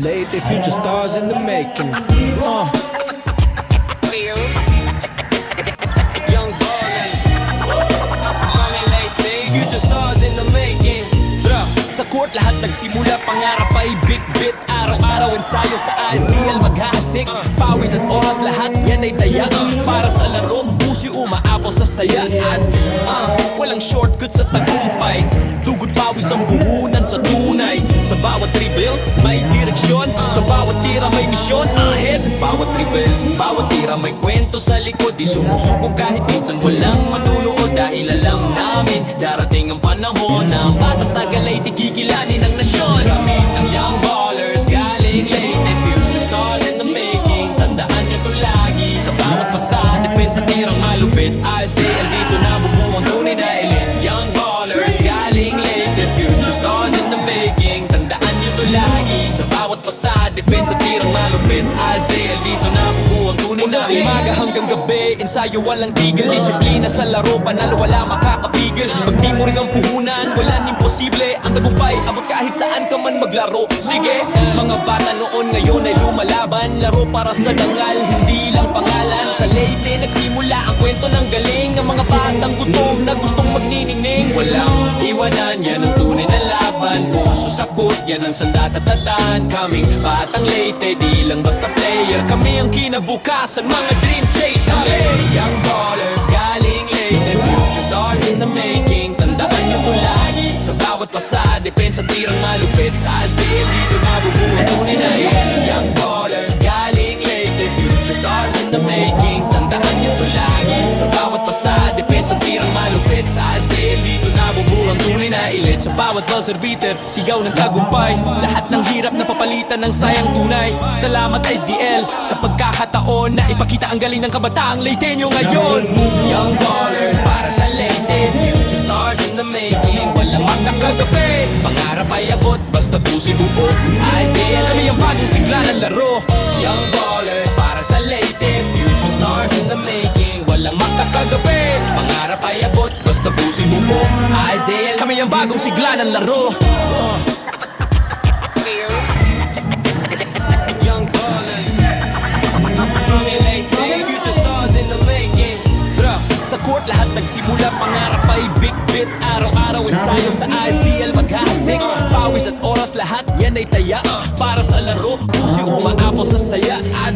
Late, the future stars in the making. Young ballers, coming late, future stars in the making. Sa court lahat nagsimula, pangarap ay bit-bit. Araw-araw ensayo sa ISDL maghahasik. Pawis at oras lahat yan ay taya. Para sa laro, puso umaapaw sa saya. At walang shortcut sa tagumpay. Dugod pawis ang puhunan sa tunay. Sa bawat dribble, may direksyon. Sa bawat tira may misyon. Ahead, bawat dribble, bawat tira may kwento sa likod. Di sumusuko kahit minsan walang manunood. Dahil alam namin, darating ang panahon na ang batang tagal ay tigigilanin ng nasyon. Kami ang young ballers, galing late, future stars in the making. Tandaan nyo to lagi, sa bawat pasa, depensa tirang malupit. ISDL dito na bubuo ang tunay na elite. Young ballers, galing late, future stars in the making. Tandaan nyo to lagi, sa bawat pasa, depensa tirang malupit. ISDL dito na bubuo ang tunay na elite. Umaga hanggang gabi, ensayo walang tigil. Disiplina sa laro, panalo wala makakapigil. Pag di mo rin ang puhunan, walang imposible. Ang tagumpay, abot kahit saan ka man maglaro. Sige, mga bata noon ngayon ay lumalaban. Laro para sa dangal, hindi lang pangalan. Sa Leyte nagsimula ang kwento ng galing. Ang mga batang gutom na gustong magniningning. Walang iwanan, yan ang tunay na laban. Puso sakot, yan ang sandatatatan. Kaming batang Leyte, di lang basta player. Kami ang kinabukasan, mga dream chase. Kami, young ballers, galing Leyte, future stars in the making. Tandaan nyo to lagi, sa bawat pasa, depensa tirang malupit. ISDL dito na bubuo ang tunay na elite. Young ballers, galing Leyte, future stars in the making. Tandaan nyo to lagi, sa bawat pasa, depensa tirang malupit. ISDL dito na bubuo ang tunay na elite. Sa bawat buzzer beater, sigaw ng tagumpay. Lahat ng hirap na papalitan ng sayang tunay. Salamat SDL sa pagkakataon na ipakita ang galing ng kabataang Leyteño ngayon. Young ballers para sa Leyte, future stars in the making. Walang makakagabi, pangarap ay abot, basta puso'y buo. ISDL kami ang bagong sigla ng laro. Young ballers para sa Leyte, future stars in the making. Walang makakagabi, pangarap ay abot, basta puso'y buo. ISDL kami ang bagong sigla ng laro. Young ballers, coming late, future stars in the making. Sa court lahat nagsimula, pangarap ay bit-bit. Araw-araw ensayo sa ISDL maghahasik. Pawis at oras lahat yan ay taya. Para sa laro, puso umaapaw sa saya. At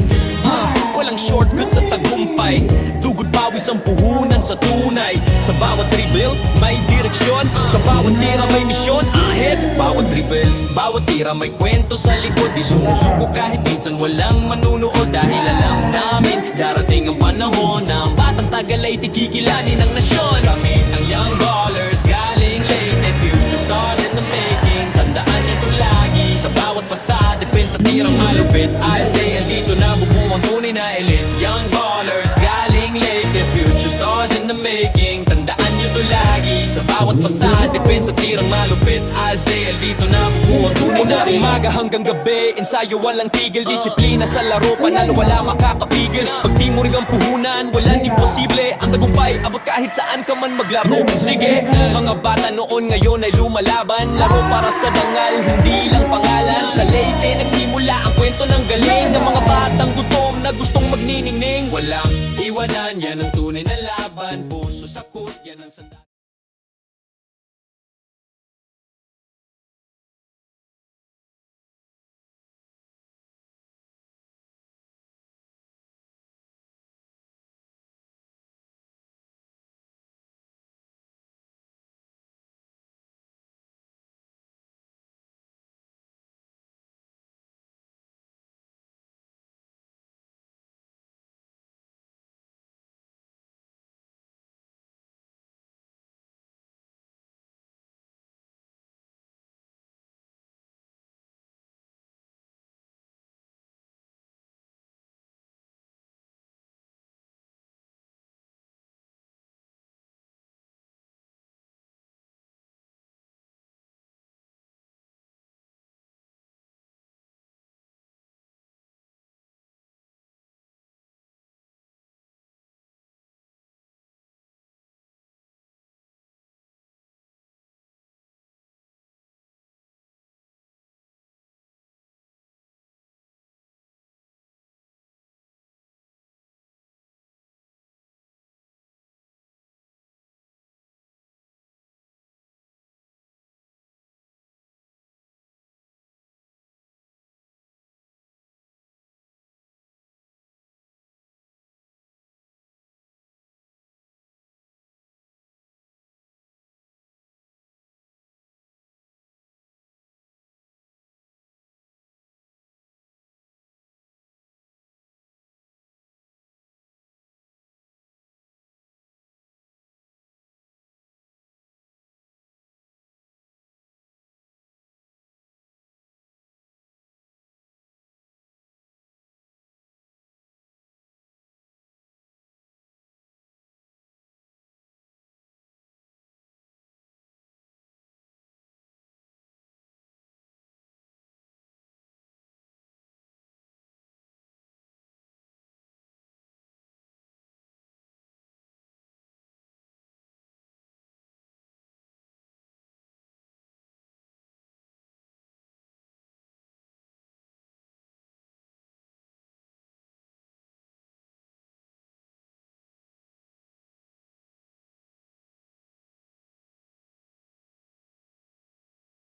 walang shortcut sa tagumpay. Dugod pawis ang puhunan sa tunay. Sa bawat dribble, may direksyon. Sa bawat tira may misyon. Ahead, bawat dribble, bawat tira may kwento sa likod. Di sumusuko kahit minsan walang manunood. Dahil alam namin, darating ang panahon na ang batang tagal ay tigigilanin ng nasyon. Kami ang young ballers, galing Leyte, future stars in the making. Tandaan nito lagi, sa bawat pasa, depensa tirang malupit. ISDL dito na bubuo ang tunay na elite. Young ballers, galing Leyte, future stars in the making. Tandaan nyo to lagi, sa bawat pasa, depensa tirang malupit. ISDL dito na bubuo ang tunay na elite. Umaga hanggang gabi, ensayo walang tigil. Disiplina sa laro, panalo wala makakapigil. Pag di mo rin ang puhunan, walang imposible. Ang tagumpay, abot kahit saan ka man maglaro. Sige, mga bata noon ngayon ay lumalaban. Laro para sa dangal, hindi lang pangalan. Sa Leyte nagsimula ang kwento ng galing. Ng mga batang gutom na gustong magniningning. Walang iwanan, yan ang tunay na laban. Puso sakot, yan ang sandal.